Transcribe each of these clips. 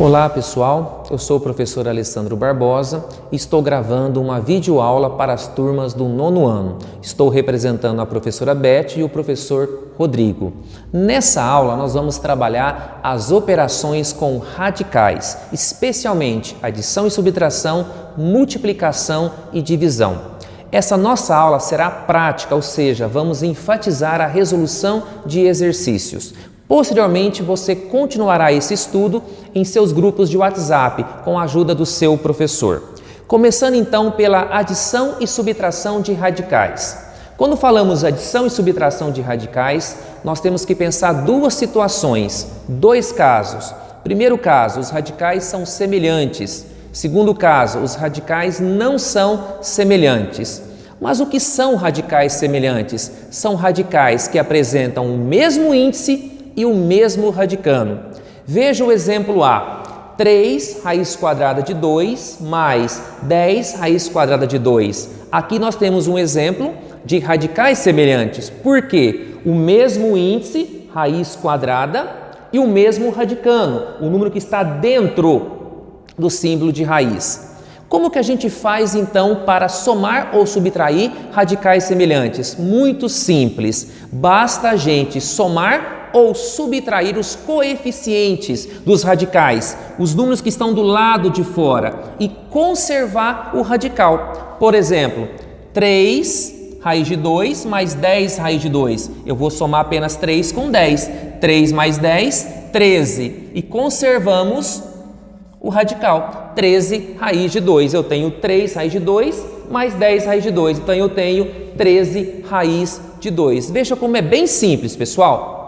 Olá pessoal, eu sou o professor Alessandro Barbosa e estou gravando uma videoaula para as turmas do 9º ano. Estou representando a professora Beth e o professor Rodrigo. Nessa aula nós vamos trabalhar as operações com radicais, especialmente adição e subtração, multiplicação e divisão. Essa nossa aula será prática, ou seja, vamos enfatizar a resolução de exercícios. Posteriormente, você continuará esse estudo em seus grupos de WhatsApp com a ajuda do seu professor. Começando então pela adição e subtração de radicais. Quando falamos adição e subtração de radicais, nós temos que pensar duas situações, dois casos. Primeiro caso, os radicais são semelhantes. Segundo caso, os radicais não são semelhantes. Mas o que são radicais semelhantes? São radicais que apresentam o mesmo índice e o mesmo radicando. Veja o exemplo A. 3 raiz quadrada de 2 mais 10 raiz quadrada de 2. Aqui nós temos um exemplo de radicais semelhantes. Por quê? O mesmo índice, raiz quadrada, e o mesmo radicando, o número que está dentro do símbolo de raiz. Como que a gente faz então para somar ou subtrair radicais semelhantes? Muito simples. Basta a gente somar ou subtrair os coeficientes dos radicais, os números que estão do lado de fora, e conservar o radical. Por exemplo, 3 raiz de 2 mais 10 raiz de 2. Eu vou somar apenas 3 com 10. 3 mais 10, 13. E conservamos o radical. 13 raiz de 2. Eu tenho 3 raiz de 2 mais 10 raiz de 2. Então eu tenho 13 raiz de 2. Veja como é bem simples, pessoal.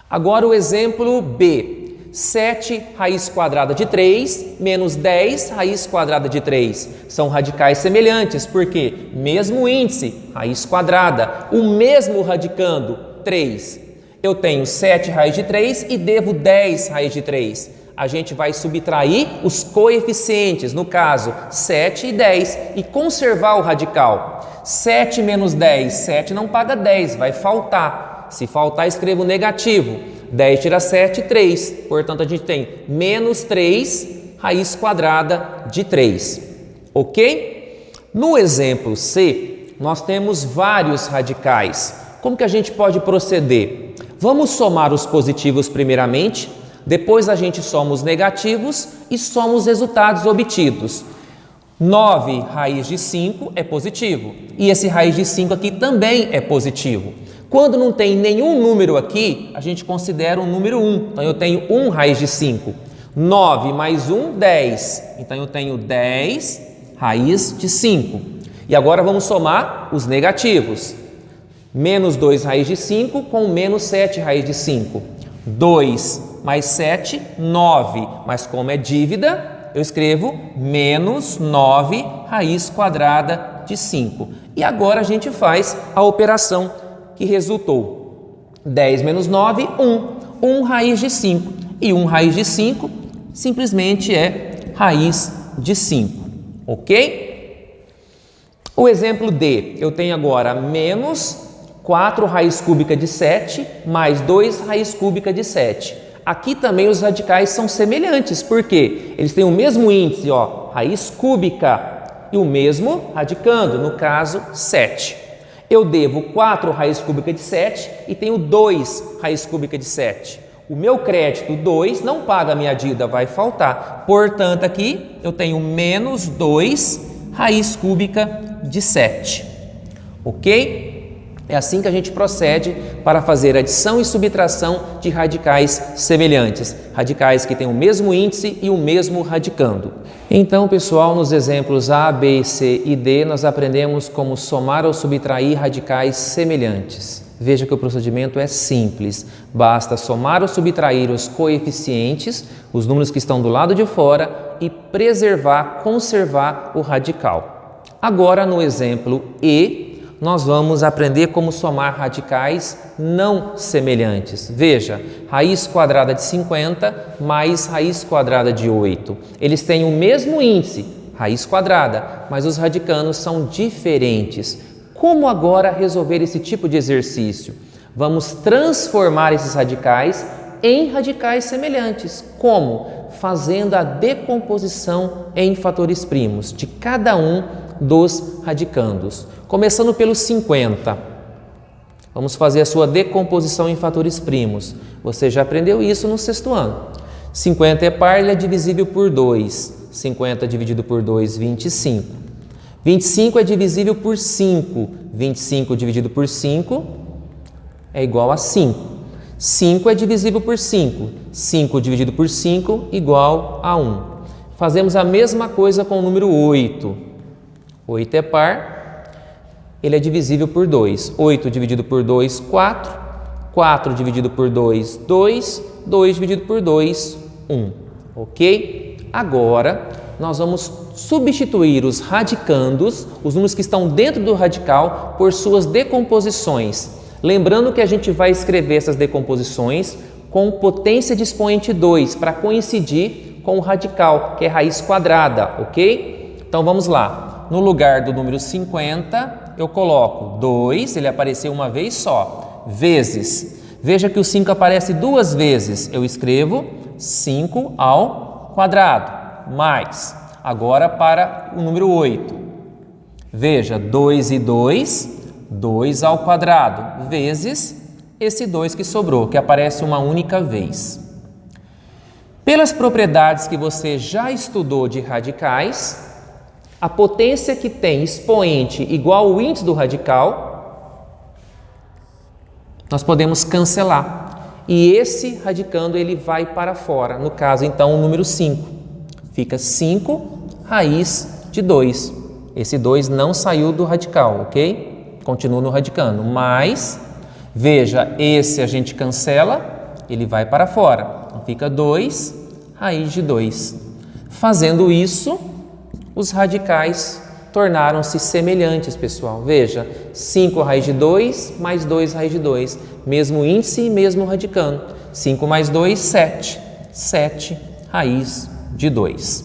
Agora o exemplo B. 7 raiz quadrada de 3 menos 10 raiz quadrada de 3. São radicais semelhantes, porque mesmo índice, raiz quadrada, o mesmo radicando, 3. Eu tenho 7 raiz de 3 e devo 10 raiz de 3. A gente vai subtrair os coeficientes, no caso 7 e 10, e conservar o radical. 7 menos 10, 7 não paga 10, vai faltar. Se faltar, escrevo negativo. 10 tira 7, 3. Portanto, a gente tem menos 3 raiz quadrada de 3. Ok? No exemplo C, nós temos vários radicais. Como que a gente pode proceder? Vamos somar os positivos primeiramente, depois a gente soma os negativos e soma os resultados obtidos. 9 raiz de 5 é positivo e esse raiz de 5 aqui também é positivo. Quando não tem nenhum número aqui, a gente considera um número 1. Então eu tenho 1 raiz de 5. 9 mais 1, 10. Então eu tenho 10 raiz de 5. E agora vamos somar os negativos. Menos 2 raiz de 5 com menos 7 raiz de 5. 2 mais 7, 9. Mas como é dívida, eu escrevo menos 9 raiz quadrada de 5. E agora a gente faz a operação que resultou. 10 menos 9, 1. 1 raiz de 5. E 1 raiz de 5 simplesmente é raiz de 5. Ok? O exemplo D. Eu tenho agora menos 4 raiz cúbica de 7 mais 2 raiz cúbica de 7. Aqui também os radicais são semelhantes, porque eles têm o mesmo índice, ó, raiz cúbica, e o mesmo radicando, no caso 7. Eu devo 4 raiz cúbica de 7 e tenho 2 raiz cúbica de 7. O meu crédito 2 não paga a minha dívida, vai faltar. Portanto, aqui eu tenho menos 2 raiz cúbica de 7. Ok? É assim que a gente procede para fazer adição e subtração de radicais semelhantes. Radicais que têm o mesmo índice e o mesmo radicando. Então, pessoal, nos exemplos A, B, C e D, nós aprendemos como somar ou subtrair radicais semelhantes. Veja que o procedimento é simples. Basta somar ou subtrair os coeficientes, os números que estão do lado de fora, e preservar, conservar o radical. Agora, no exemplo E, nós vamos aprender como somar radicais não semelhantes. Veja, raiz quadrada de 50 mais raiz quadrada de 8. Eles têm o mesmo índice, raiz quadrada, mas os radicandos são diferentes. Como agora resolver esse tipo de exercício? Vamos transformar esses radicais em radicais semelhantes. Como? Fazendo a decomposição em fatores primos de cada um dos radicandos. Começando pelo 50. Vamos fazer a sua decomposição em fatores primos. Você já aprendeu isso no sexto ano. 50 é par, ele é divisível por 2. 50 dividido por 2, 25. 25 é divisível por 5. 25 dividido por 5 é igual a 5. 5 é divisível por 5. 5 dividido por 5 igual a 1. Fazemos a mesma coisa com o número 8. 8 é par, ele é divisível por 2. 8 dividido por 2, 4. 4 dividido por 2, 2. 2 dividido por 2, 1. Ok? Agora, nós vamos substituir os radicandos, os números que estão dentro do radical, por suas decomposições. Lembrando que a gente vai escrever essas decomposições com potência de expoente 2, para coincidir com o radical, que é raiz quadrada, ok? Então vamos lá. No lugar do número 50, eu coloco 2, ele apareceu uma vez só, vezes. Veja que o 5 aparece duas vezes. Eu escrevo 5 ao quadrado, mais. Agora para o número 8. Veja, 2 e 2, 2 ao quadrado, vezes esse 2 que sobrou, que aparece uma única vez. Pelas propriedades que você já estudou de radicais, a potência que tem expoente igual ao índice do radical, nós podemos cancelar. E esse radicando ele vai para fora. No caso, então, o número 5. Fica 5 raiz de 2. Esse 2 não saiu do radical, ok? Continua no radicando. Mas, veja, esse a gente cancela, ele vai para fora. Então, fica 2 raiz de 2. Fazendo isso, os radicais tornaram-se semelhantes, pessoal. Veja, 5 raiz de 2 mais 2 raiz de 2. Mesmo índice e mesmo radicando. 5 mais 2, 7. 7 raiz de 2.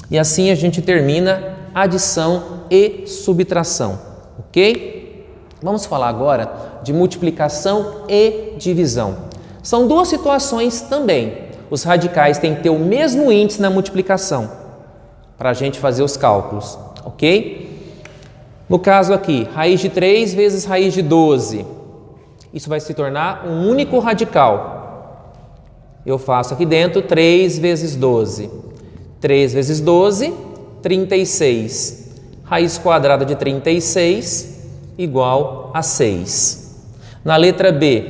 E assim a gente termina adição e subtração, ok? Vamos falar agora de multiplicação e divisão. São duas situações também. Os radicais têm que ter o mesmo índice na multiplicação para a gente fazer os cálculos, ok? No caso aqui, raiz de 3 vezes raiz de 12. Isso vai se tornar um único radical. Eu faço aqui dentro 3 vezes 12. 3 vezes 12, 36. Raiz quadrada de 36 igual a 6. Na letra B,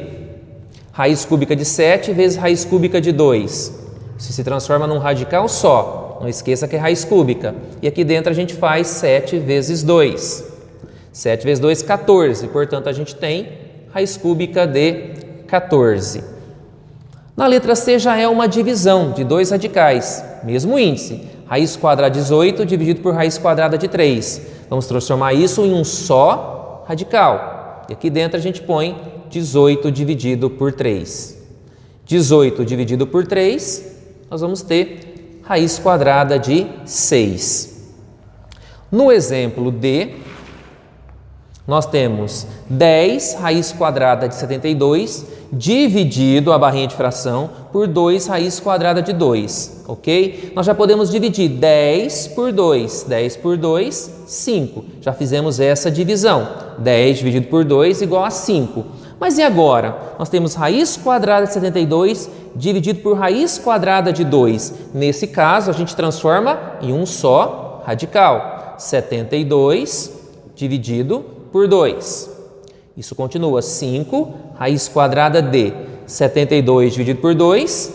raiz cúbica de 7 vezes raiz cúbica de 2. Isso se transforma num radical só. Não esqueça que é raiz cúbica. E aqui dentro a gente faz 7 vezes 2. 7 vezes 2, 14. Portanto, a gente tem raiz cúbica de 14. Na letra C já é uma divisão de dois radicais, mesmo índice. Raiz quadrada de 18 dividido por raiz quadrada de 3. Vamos transformar isso em um só radical. E aqui dentro a gente põe 18 dividido por 3. 18 dividido por 3, nós vamos ter raiz quadrada de 6. No exemplo D, nós temos 10 raiz quadrada de 72 dividido a barrinha de fração por 2 raiz quadrada de 2, ok? Nós já podemos dividir 10 por 2. 10 por 2, 5. Já fizemos essa divisão. 10 dividido por 2 igual a 5. Mas e agora? Nós temos raiz quadrada de 72 dividido por raiz quadrada de 2. Nesse caso, a gente transforma em um só radical. 72 dividido por 2. Isso continua 5, raiz quadrada de 72 dividido por 2,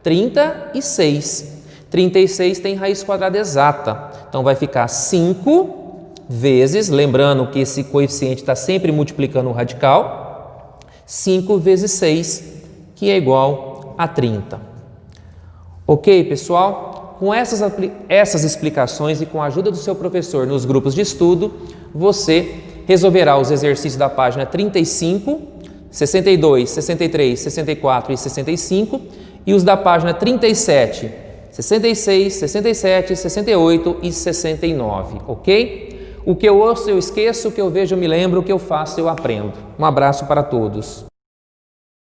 36. 36 tem raiz quadrada exata. Então, vai ficar 5 vezes, lembrando que esse coeficiente está sempre multiplicando o radical, 5 vezes 6, que é igual a 30. Ok, pessoal? Com essas explicações e com a ajuda do seu professor nos grupos de estudo, você resolverá os exercícios da página 35, 62, 63, 64 e 65 e os da página 37, 66, 67, 68 e 69, ok? O que eu ouço eu esqueço, o que eu vejo eu me lembro, o que eu faço eu aprendo. Um abraço para todos.